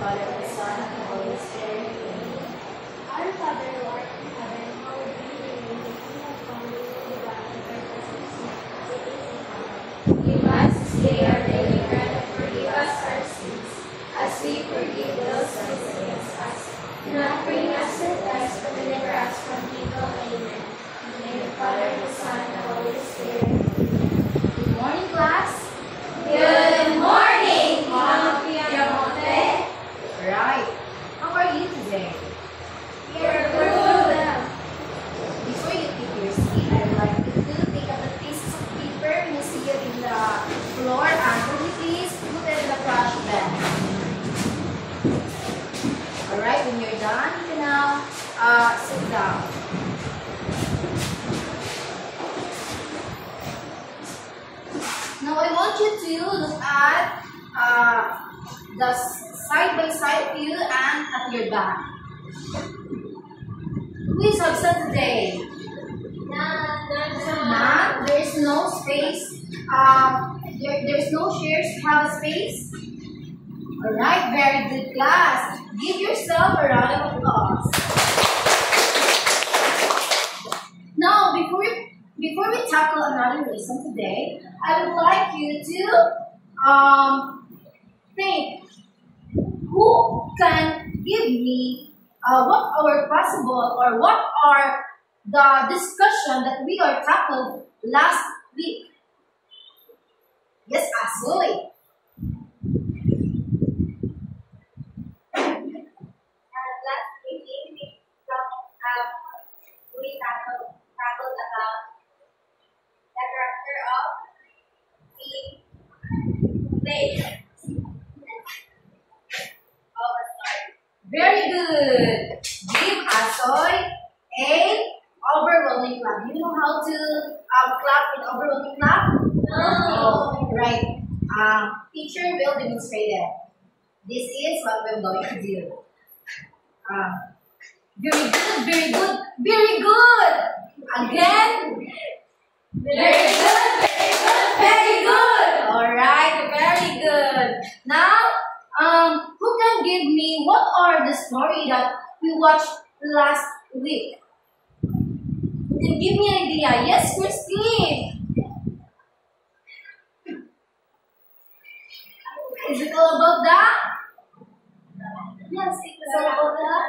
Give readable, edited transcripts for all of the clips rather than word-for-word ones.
Father, the Son, and the Holy Spirit. Our Father who art in heaven, hallowed be your name. Your kingdom come, your will be done on earth as it is in heaven. Give us this day our daily bread, and forgive us our sins, as we forgive those who sin against us. Do not bring us to test, but deliver us from evil. Amen. In the name of the Father, the Son, and the Holy Spirit. Good morning, class. Good morning, Ma'am Piamonte. Right. How are you today? You're good. Before you take your seat, I would like you to take up the pieces of paper and you see it in the floor, and would you please put it in the trash bin? Alright, when you're done, you can now sit down. Now I want you to look at the side-by-side view and at your back. Who is absent today? None. There is no space. There's no chairs to have a space. Alright, very good class. Give yourself a round of applause. Now, before we tackle another lesson today, I would like you to think who can give me what are possible or what are the discussion that we are tackled last week. Yes, Asoy. Last week, we tackled about the character of the place. Very good. Give Asoy a overwhelming clap. Do you know how to clap in overwhelming clap? No. Right. Teacher will demonstrate it. This is what we're going to do. Very good, very good, very good. Again. Very good, very good, very good. All right, very good. Now, who can give me what are the story that we watched last week? Who can give me an idea? Yes, Christine. Is it all about that? Yes, it's all about that.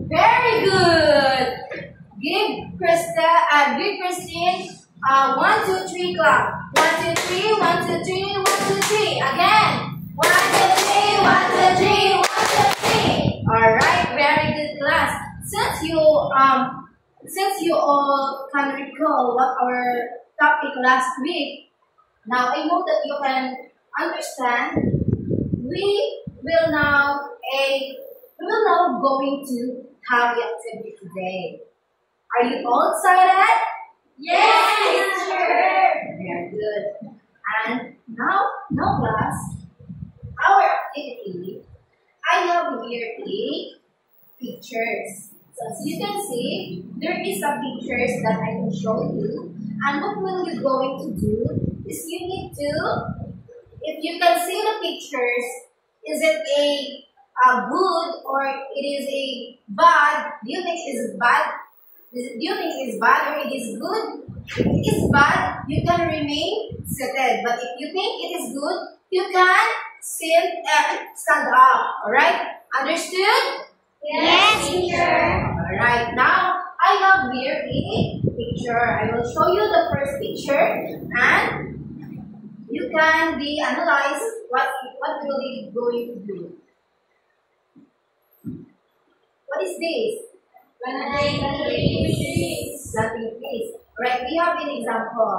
Very good. Give Christine 1, 2, 3 clap. 1, 2, 3, 1, 2, 3, 1, 2, 3. Again. 1, 2, 3, 1, 2, 3, 1, 2, 3. Alright, very good class. Since you all can recall what our topic last week, now I hope that you can understand. We will now going to have the activity today. Are you all excited? Yes, sure. Very good. And now class, our activity, I have here pictures. So as you can see, there is some pictures that I can show you. And what will you going to do is you need to, if you can see the pictures, is it a good or it is a bad? Do you think it is bad? Do you think it is bad or it is good? If it is bad, you can remain seated. But if you think it is good, you can stand up. Alright? Understood? Yes, teacher. Alright, now I have here a picture. I will show you the first picture and you can analyze what will it going to do. What is this? Planting trees. Planting trees. Right, we have an example.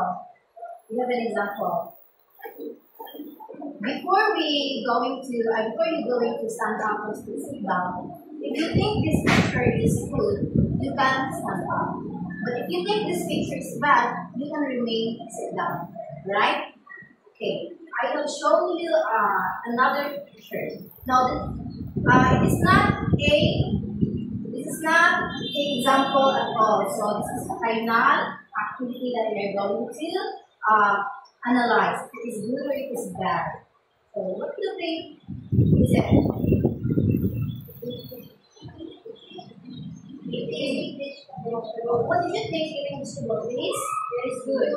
Before you going to stand up or sit down, if you think this picture is good, you can stand up. But if you think this picture is bad, you can remain sit down. Right? Okay. I will show you another picture. Now, this is not an example at all. So this is the final activity that we are going to analyze. If it is good or it is bad. So what do you think is it? What did you think eating vegetable is? That is good.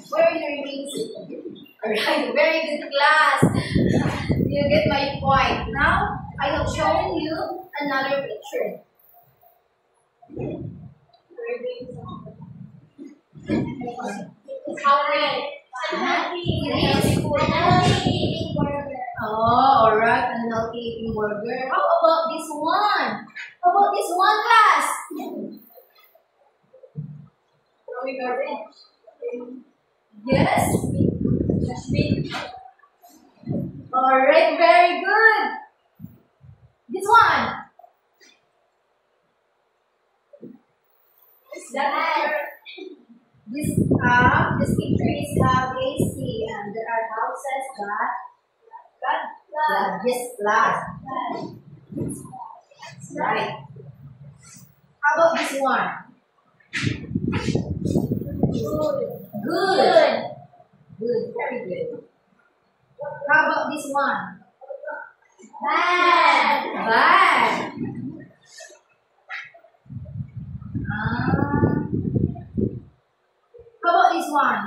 Where are your remains? Alright, very good class. You get my point. Now, I have shown you another picture. Oh, alright, unhealthy eating burger. How about this one? How about this one, class? Yes. Alright, very good. This one. This picture is AC, and there are houses that yes, glass. Right. How about this one? Good. Good. Very good. How about this one? Bad. How about this one?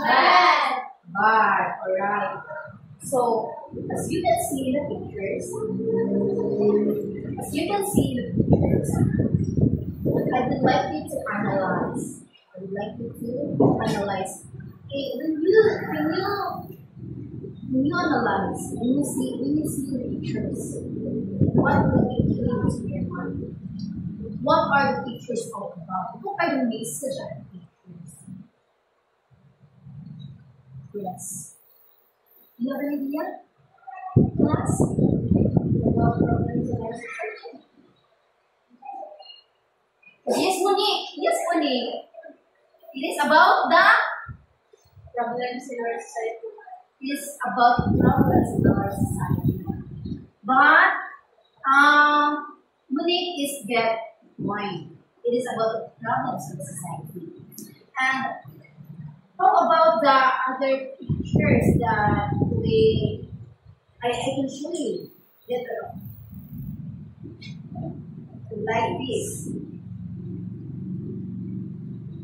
Bad. Alright. So, as you can see in the pictures, I would like you to analyze. Okay, when you analyze, when you see the pictures, what will it came to your mind? What are the pictures all about? What are the message of the pictures? Yes. Do you have an idea? Class? About problems in our society? Yes, Monique. It is about the problems in our society. It is about problems in our society. But Monique is get wine. It is about the problems of society. And how about the other pictures that I can show you later on? Like this.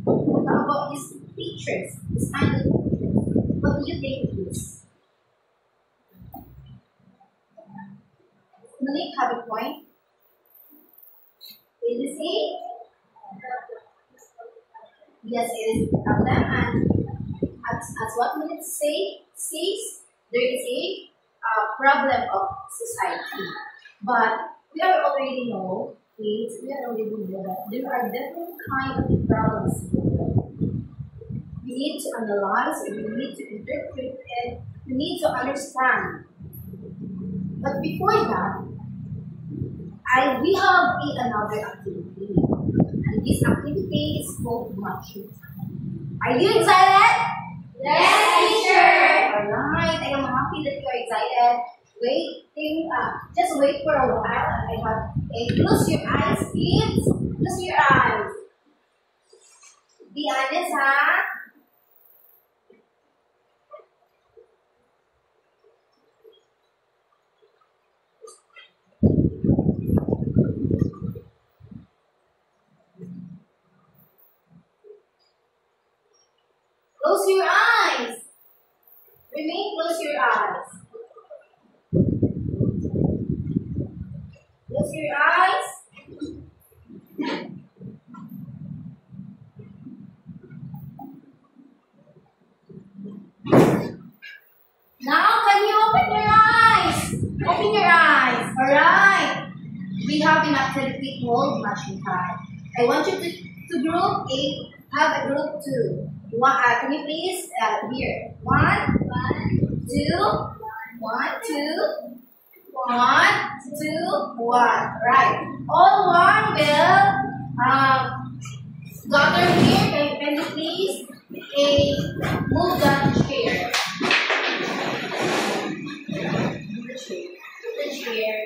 How about these pictures? This kind of pictures. What do you think it is? Monique, have a point? Is this a? Yes, it is a problem, and as what Monique says, there is a problem of society. But we already know that there are different kinds of problems. We need to analyze, we need to interpret, and we need to understand. But before that, we have another activity. And this activity is called matching. Are you excited? Yes, teacher. Alright, I am happy that you are excited. Just wait for a while. Close your eyes, kids. Close your eyes. Be honest, huh? Close your eyes. Close your eyes. Close your eyes. Now, can you open your eyes? Open your eyes. Alright. We have an activity called matching time. I want you to group A, have a group 2. Can you please here? 1, 2, 1, 2, 1, 2, 1. Right. All one will gather here. Can you please move that chair? The chair.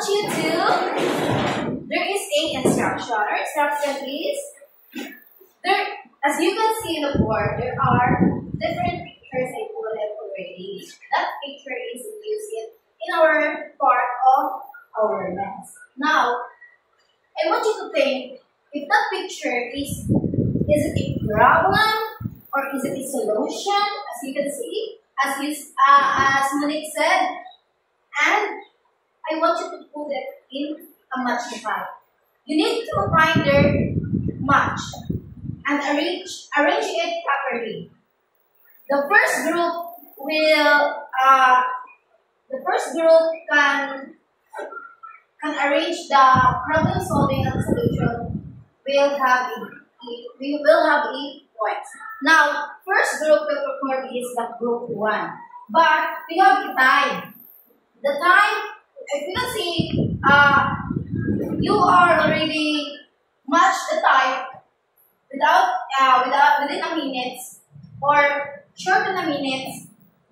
want you to, there is a instruction. Our instruction is, there, as you can see in the board, there are different pictures I put it already. That picture is used in our part of our lens. Now, I want you to think, if that picture is it a problem or is it a solution? As you can see, as Monique said, and I want you to put it in a match file. You need to find their match and arrange it properly. The first group will can arrange the problem solving and solution. We will have a point. Now, first group will perform is the group 1. But we have the time. The time, if you can see, you are already matched the time within a minute or short than a minute.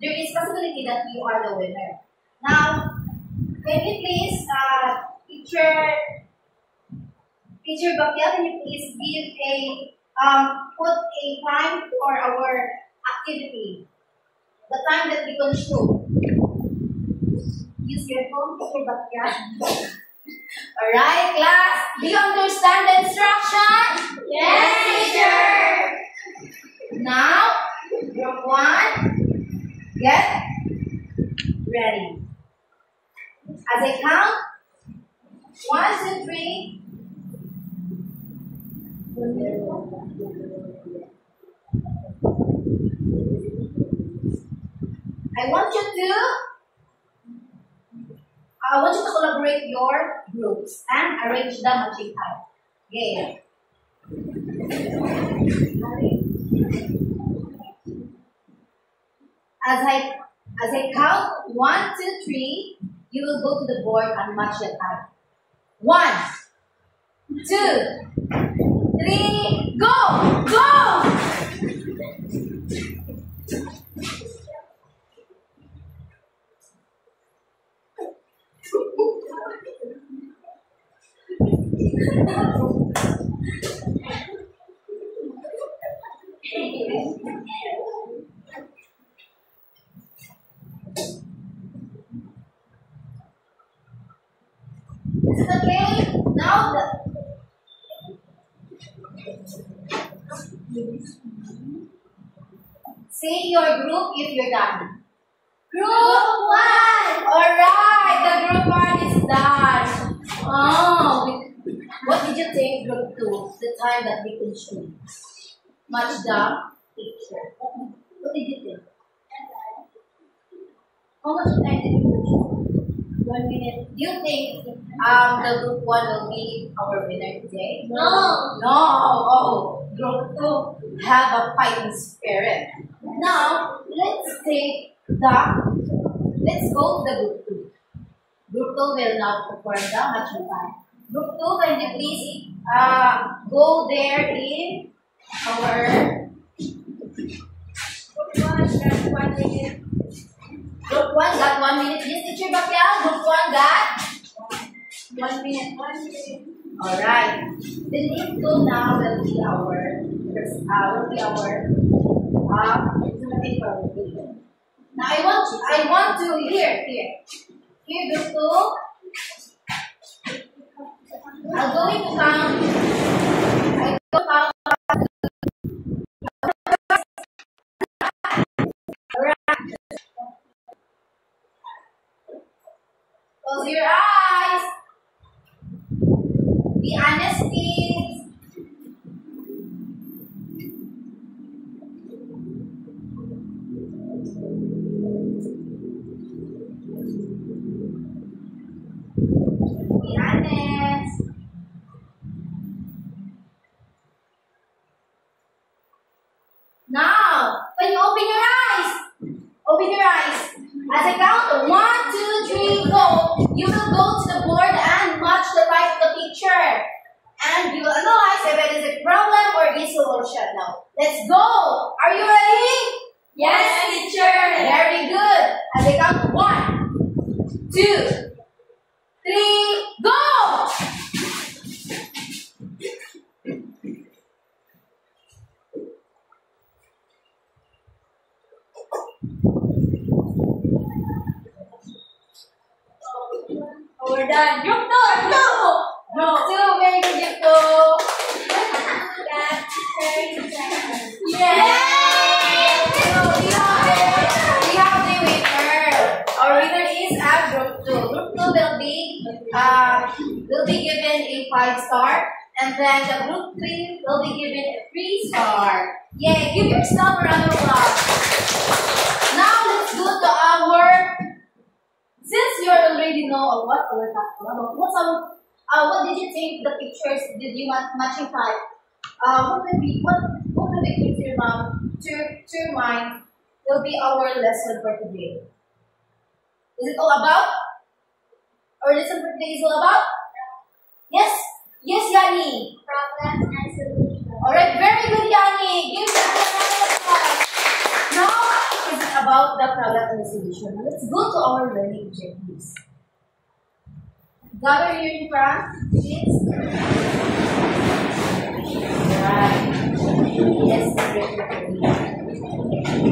There is possibility that you are the winner. Now, can you please, Teacher Bakia, can you please give put a time for our activity? The time that we can show. Use your phone, Teacher Bakia. Alright, class. Do you understand the instruction? Yes, teacher. Now, group 1, get ready. As I count, 1, 2, 3. I want you to collaborate your groups and arrange the matching time. Okay. As I count 1, 2, 3, you will go to the board and match the time. 1, 2, 3, go! Go! Is it okay? Now say your group if you're done. Group 1! Alright, the group 1 is done. Oh, what did you think, group 2? The time that we can shoot. Match the picture. What did you think? How much time did you shoot? 1 minute. Do you think the group 1 will be our winner today? No. No. Oh, group 2 have a fighting spirit. Now, let's go to the group 2. Group 2 will now perform the matching time. Group 2, can you please go there in our group 1 got 1 minute. Group 1 got 1 minute. Yes, Teacher Bakia, group 1 got 1 minute. 1 minute. Alright. The group 2 now will be our now I want to here group 2. I'm going to count. I go count. Alright. Close your eyes. Be honest, please. Be honest. Now, when you open your eyes, as I count 1, 2, 3, go. You will go to the board and match the right of the picture. And you will analyze if it is a problem or a solution. Now, let's go. Are you ready? Yes, teacher. Very good. As I count 1, 2, 3, go! Oh, we're done. Group 2! Group 2, very good, group 2. That's 30 seconds. Yay! So we have the winner. Our winner is at group 2. Group 2 will be given a 5-star, and then the group 3 will be given a 3-star. Yay! Give yourself a round of applause. Now let's go to our. Since you already know what we're talking about, what did you think the pictures? Did you matching type? What do we think to your mind will be our lesson for today? Is it all about? Our lesson for today is all about? Yes? Yes, Yanni. Problems and solutions. Alright, very good, Yanni. Give that a round of applause. Now, is it about the problem and the solution? Let's go to our learning objectives. Gather here in front, please. Right. Yes,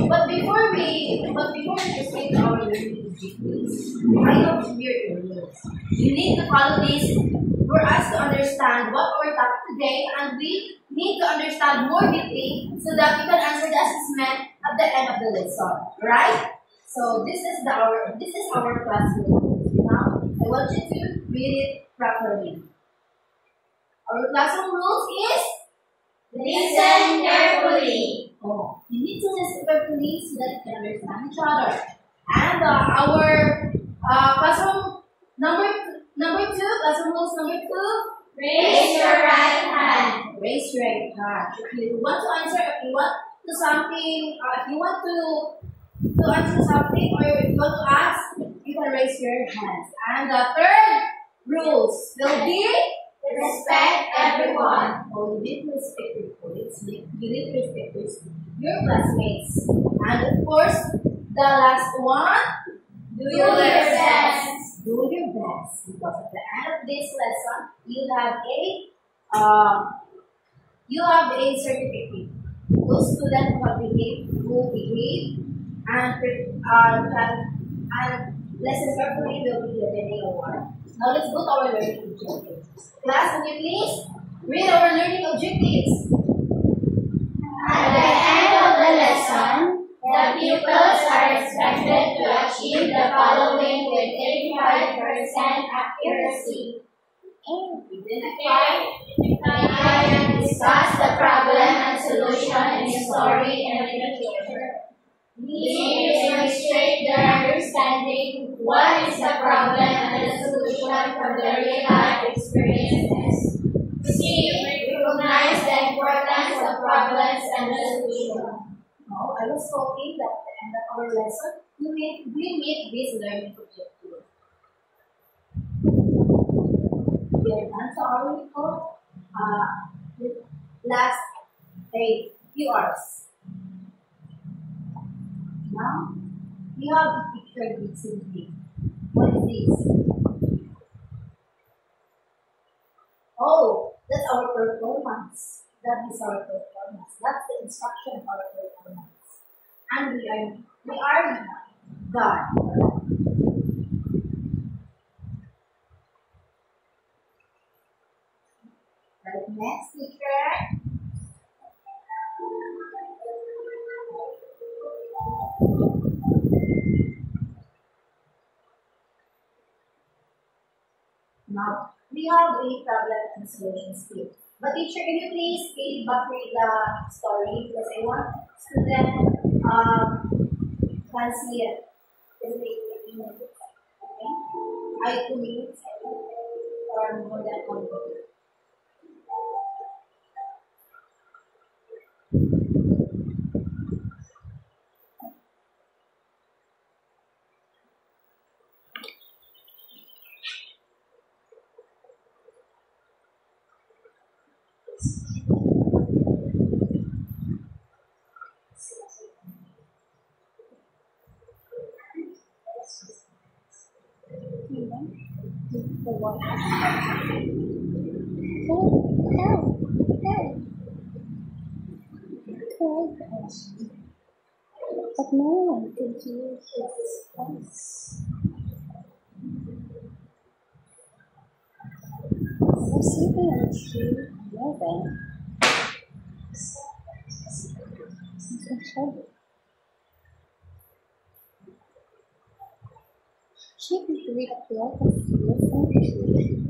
but before we proceed to our learning objectives, I have to hear your rules. You need to follow this for us to understand what our topic today, and we need to understand more deeply so that we can answer the assessment at the end of the lesson. Right? So this is our class rule. Now I want you to read it properly. Our classroom rules is Listen carefully. oh, you need to listen carefully so that you can understand each other. And our classroom classroom rules number 2. Raise your right hand. Raise your right hand. If you want to answer, if you want to something, if you want to answer something, or if you want to ask, you can raise your hands. And the third rules will be Respect everyone. oh, you need to respect your colleagues. You need to respect your classmates. And of course, the last one, Do your best. do your best, because at the end of this lesson, you have a certificate. Those students who behave and listen carefully will be given an award. Now let's go to our learning objectives. Class, can you please read our learning objectives? At the end of the lesson, the pupils are expected to achieve the following with 85% accuracy. Identify and discuss the problem and solution in a story and literature. Demonstrate their understanding what is the problem and the solution from their real life experiences. C. Recognize the importance of problems and the solution. Now, I was hoping that at the end of our lesson, we meet this learning objective. We are done to our report. Last a few hours. Now, we have a picture recently. What is this? Oh, that's our performance. That is our performance. That's the instruction of our performance. And we are God. Right, next picture. Now, we have a problem and solution skill. But teacher, can you please read back the story, because I want student can see it. Can take 15 minutes. Okay? I 2 minutes or more than 1 minute. For what? Help! But no one could hear his voice. So sleeping on a tree, well then. He's in trouble. She could read a block of fear from the tree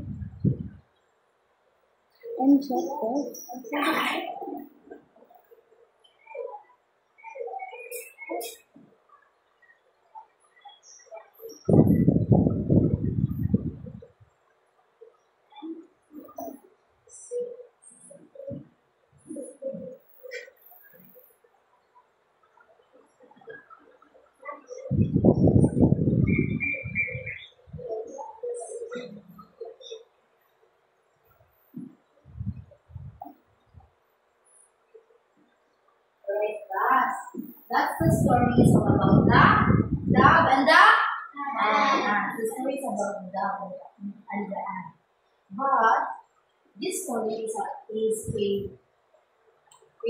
and drop both into the tree. Alright, class. That's the story is all about the dove and the ant. The story is about the dove and the ant. But this story is a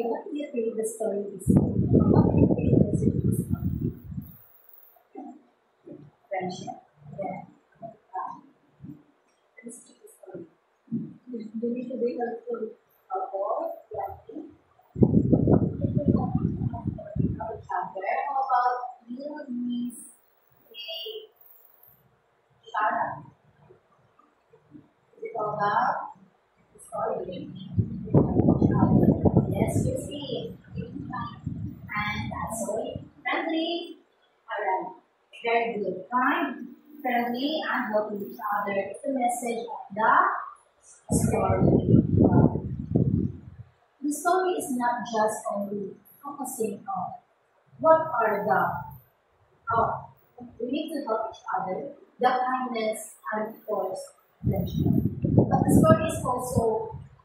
what do you think the story is? What do you think the message is? Friendship. Yeah. Let's keep the story. You need to be helpful. Yeah. How about you means a shara? Is it all about the story? Yes, you see. And that's so friendly. Alright. Very good. Kind, friendly, and helping each other. It's the message of the story. The story is not just only focusing on what are we need to help each other, the kindness, and of course, friendship. But the story is also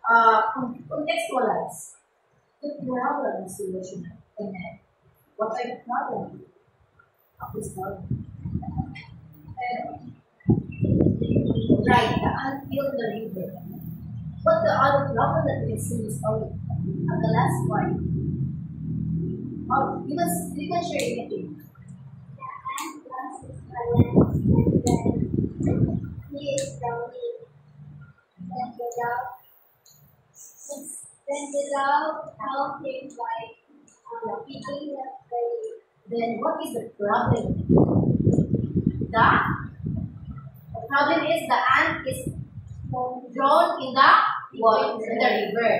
contextualized the problem solution in it. What are the problems of the story? Right, the ant filled the river. But the other problem that we see in the story, at the last part, you can share anything. He is drowning. Then the dove helped him by feeding the prey. Then what is the problem? The problem is the ant is drowned in the water, in the river.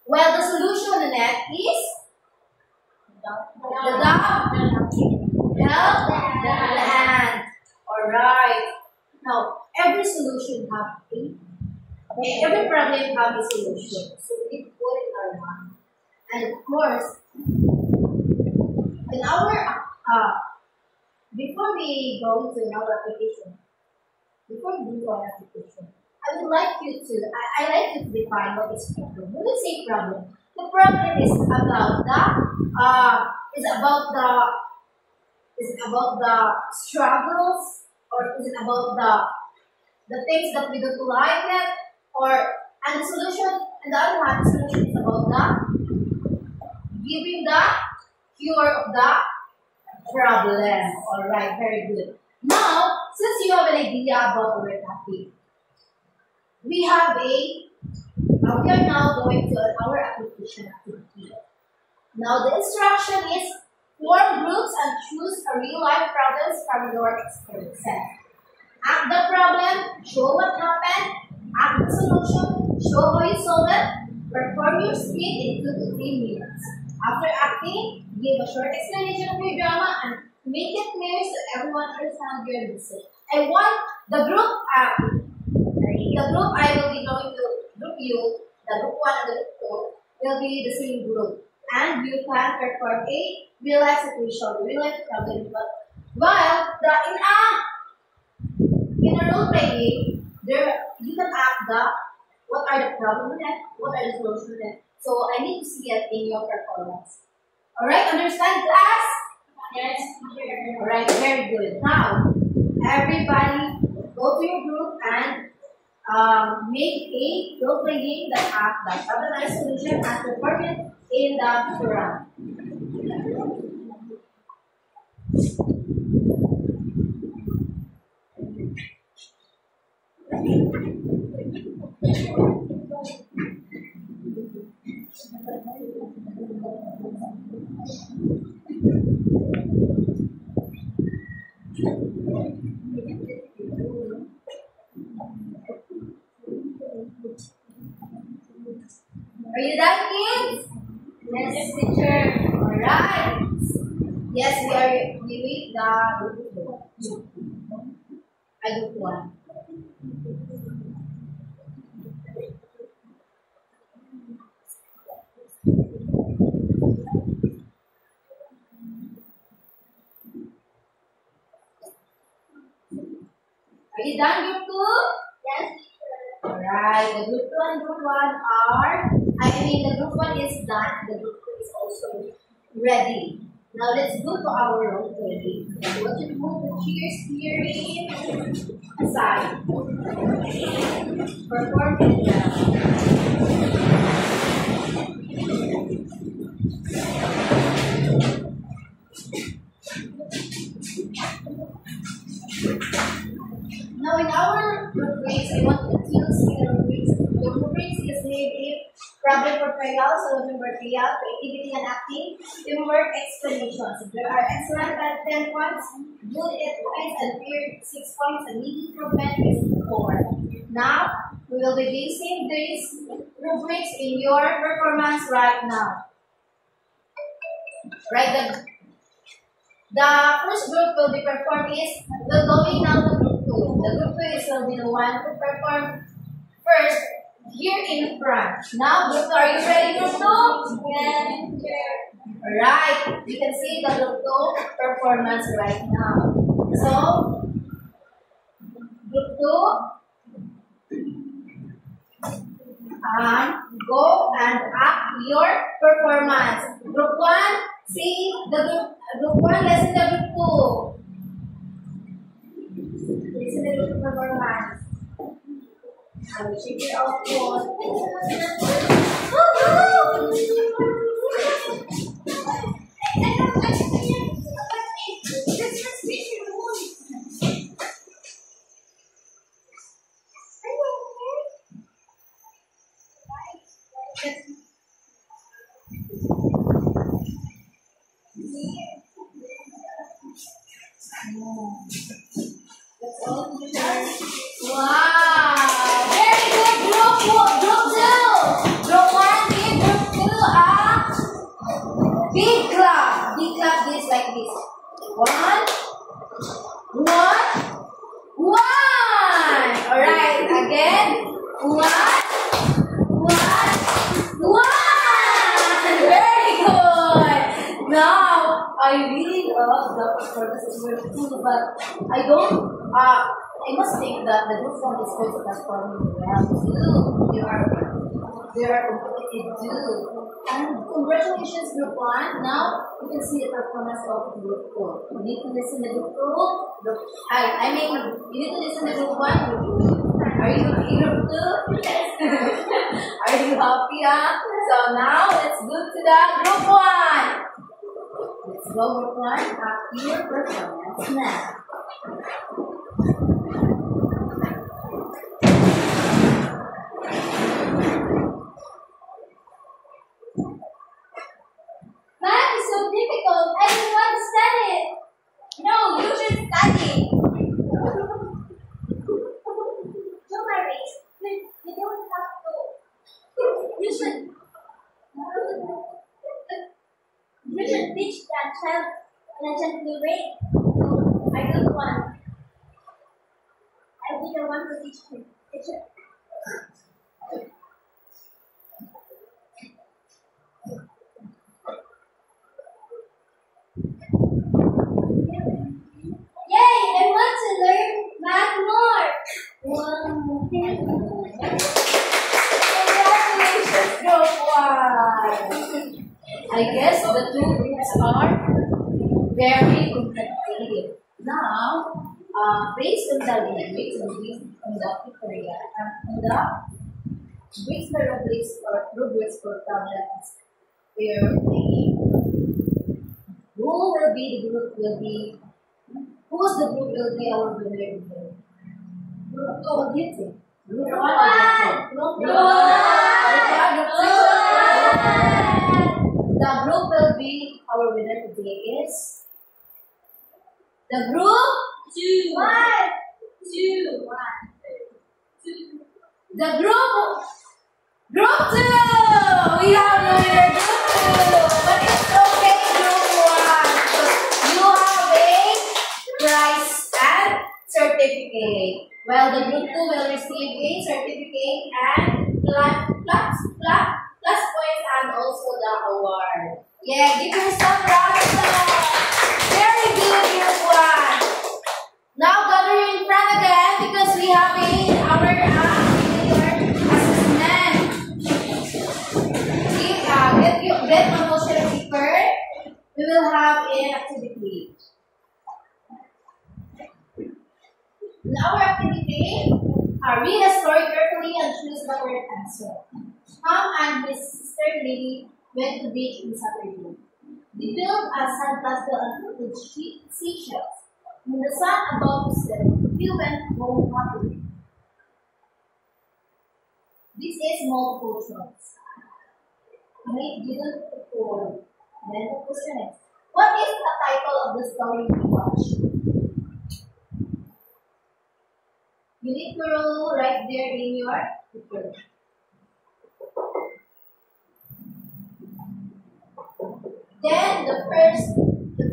Well, the solution in it is the dove help the ant. Alright. Now, every solution have every problem have a solution. So we need to put it in our mind. And of course, in our before we go into our application, before we do our application, I would like you to I like you to define what is problem. When we say problem, the problem is about the struggles, or is it about the things that we don't like it, and the solution, and the other hand, the solution is about giving the cure of the problem. Alright, very good. Now, since you have an idea about our topic, we are now going to our application activity. Now, the instruction is form groups and choose a real life problems from your experiences. Act the problem, show what happened, act the solution, show how you solve it, perform your skit in 2 to 3 minutes. After acting, give a short explanation of your drama and make it clear so everyone understands your message. I want the group I will be going to group you, the group 1 and the group 2 will be the same group. And you can perform a real life situation, real life problem. While in a role playing, you can ask what are the problems in it, what are the solutions in it. So I need to see it in your performance. Alright, understand class? Yes. Alright, very good. Now, everybody go to your group and make a role-playing that have a nice solution and perform it in the Quran. Are you done, kids? Yes, teacher. Alright. Yes, we are doing the group 1. Are you done, group 2? Yes, teacher. Alright, the group 2 and group 1 are, the group 1 is done, the group 2 is also ready. Now let's go to our role play. So what you move the chairs here aside. Perform it now in our rubrics, I want you to see the rubrics. The rubrics is maybe problem portrayal, solution portrayal, creativity and acting, teamwork, explanations. There are excellent at 10 points, good 8 points, and clear 6 points, and need improvement is 4. Now, we will be basing these rubrics in your performance right now. Right, the first group will be performed is, we're going now to group 2. The group 2 is will be the one to perform first here in front. Now, group 2, are you ready, group 2? Yes, Alright, you can see the group 2 performance right now. So, group 2, go and act your performance. Group 1, see the group 1, listen to group 2. Listen to group 2 performance. I will check your output. Wow! Very good, group 2. Group 1 give group 2 a big clap. Big clap this like this. 1, 1, 1. Alright, again. 1, 1, 1. Very good. Now, I really love the performance of group 2, but I don't. I must think that the group 1 is going to perform well too. They are competitive too. And congratulations, group 1. Now you can see the performance of group 2. You need to listen to group 2. You need to listen to group 1. Are you happy, group 2? Yes. Are you happy? So now let's go to the group 1. Let's go, group 1. After your performance now. Math is so difficult. I don't want to study it. No, you should study. Don't worry. You don't have to. You should teach that child legend to read. No, I don't want. I'll be the one to teach him. Teacher. Yay! I want to learn math more. Wow. Congratulations, group 1. I guess the two groups are very competitive. Now, based on in the lyrics in the pictorial and in the bricks the rubrics for problems where who will be the group will be whose the group will be our winner today? Group 2, what do you think? Group 1 or Group 2? Group 1! The group will be our winner today is the group 2. 1. 2. 1. 2. The group 2. We have the winner group 2. But it's okay, group 1. You have a prize and certificate. Well, the group 2 will receive a certificate and plus points and also the award. Yeah, give yourself a round of applause. Very good, group 1. Now gather in front again because we have our assessment. Get a motion paper. We will have an activity. In our activity, read a story carefully and choose the correct answer. Tom and his sister Lily went to beach on Saturday. They built a sandcastle and put with seashells. When the sun about to set, he went home happily. This is multiple choice. Make didn't afford. Then the question is, what is the title of the story we watch? You need to write there in your paper. Then the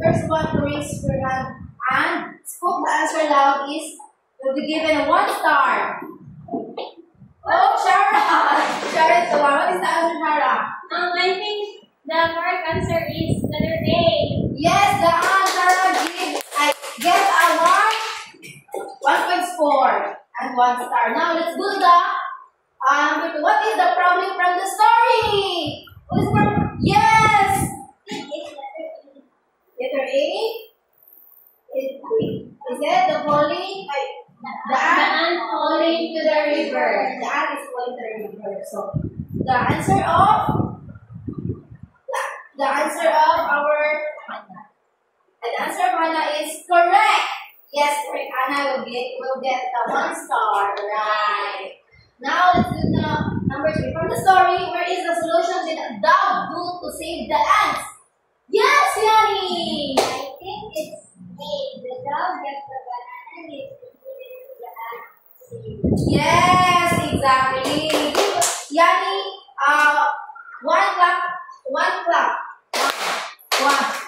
first one to raise your hand and spoke the answer loud is will be given 1 star. Oh, Shara! Shara is the one. What is the answer, Shara? I think the correct answer is letter A. Yes, the answer I get a 1.4 and 1 star. Now let's do the what is the problem from the story? What is the problem? Yes! Letter A? Is it the falling? The ant falling to the river. The ant is falling to the river. So the answer of Hannah is correct. Yes, correct. Anna will get the 1 star. Right. Now let's do the number 3 from the story. Where is the solution did a dog do to save the ants? Yes, Yani. I think it's A. The dog gets the banana leaf and put it into the ant. Yes, exactly. Yani, 1 clap. 1 clap. 1.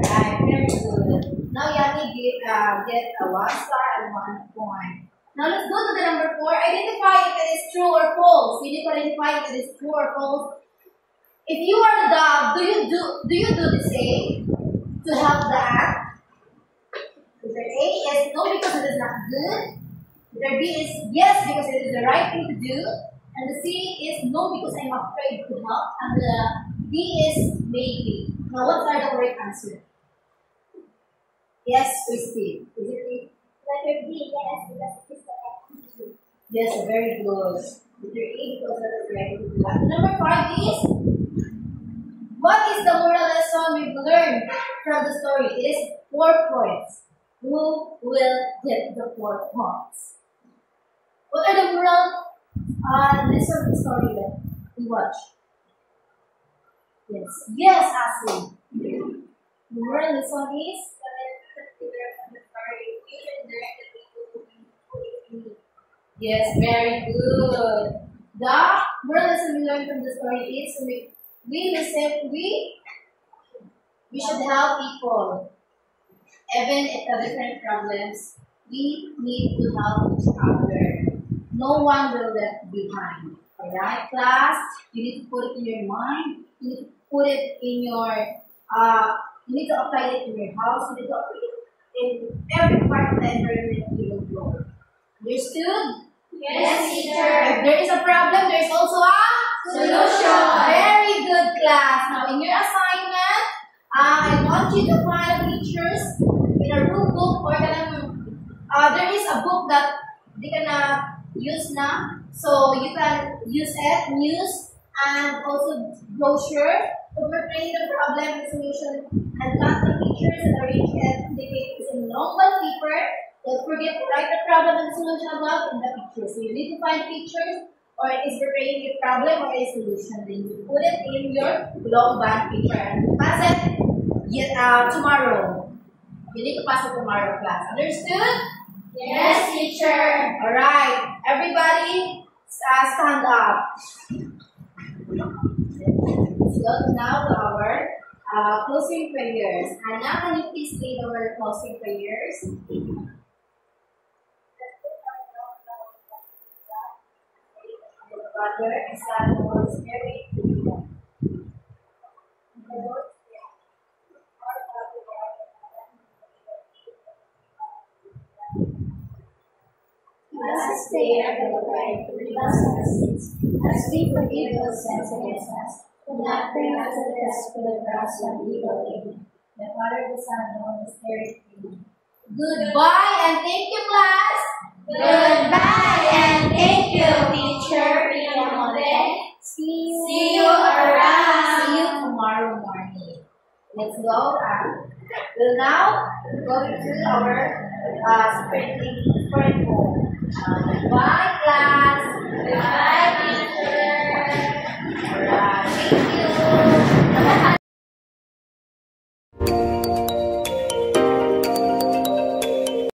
Right, very good. Now Yani get a 1 star and 1 point. Now let's go to the number 4. Identify if it is true or false. You need to identify if it is true or false. If you are the dog, do you do the same to help the ant? Letter A is no because it is not good. Letter B is yes because it is the right thing to do. And the C is no because I'm afraid to help. And the D is maybe. Now what are the correct answer? Yes, Christy. Is it A? Letter B, yes, because it is the right thing to do. Yes, very good. Letter A because that is the right thing to do. And number 5 is what is the moral lesson we've learned from the story? It is 4 points. Who will get the 4 points? What are the moral lesson of the story that we watch? Yes, Ashley. The moral lesson is yes, very good. The moral lesson we learned from the story is we should help people. Even if the different problems, we need to help each other. No one will left behind. Alright, class? You need to put it in your mind. You need to put it in your, you need to apply it in your house. You need to apply it in every part of the environment you will grow. Understood? Yes, teacher. If there is a problem, there is also a Solution. Very good, class. Now, in your assignment, I want you to find pictures in a rule book or there is a book that they can use now. So you can use it, news, and also brochure to portray the problem and solution and cut the pictures and arrange it, indicate it in long one paper. Don't forget to write the problem and solution above in the picture. So you need to find pictures or it is portraying a problem or a solution. Then you put it in your long band paper and pass it tomorrow. You need to pass it tomorrow, class. Understood? Yes, teacher. Alright. Everybody, stand up. Let's go now to our closing prayers. Anna, can you please lead our closing prayers? Father, and Son, and Holy Spirit. Let us stay under the right to forgive us our sins, as we forgive those sins against us. Do not bring us to test, but deliver us from evil. Amen. The Father, the Son, and the Holy Spirit. Amen. Goodbye and thank you, class. Goodbye and thank you, teacher. See you around. See you tomorrow morning. Let's go. We'll now go to our spring home. Bye.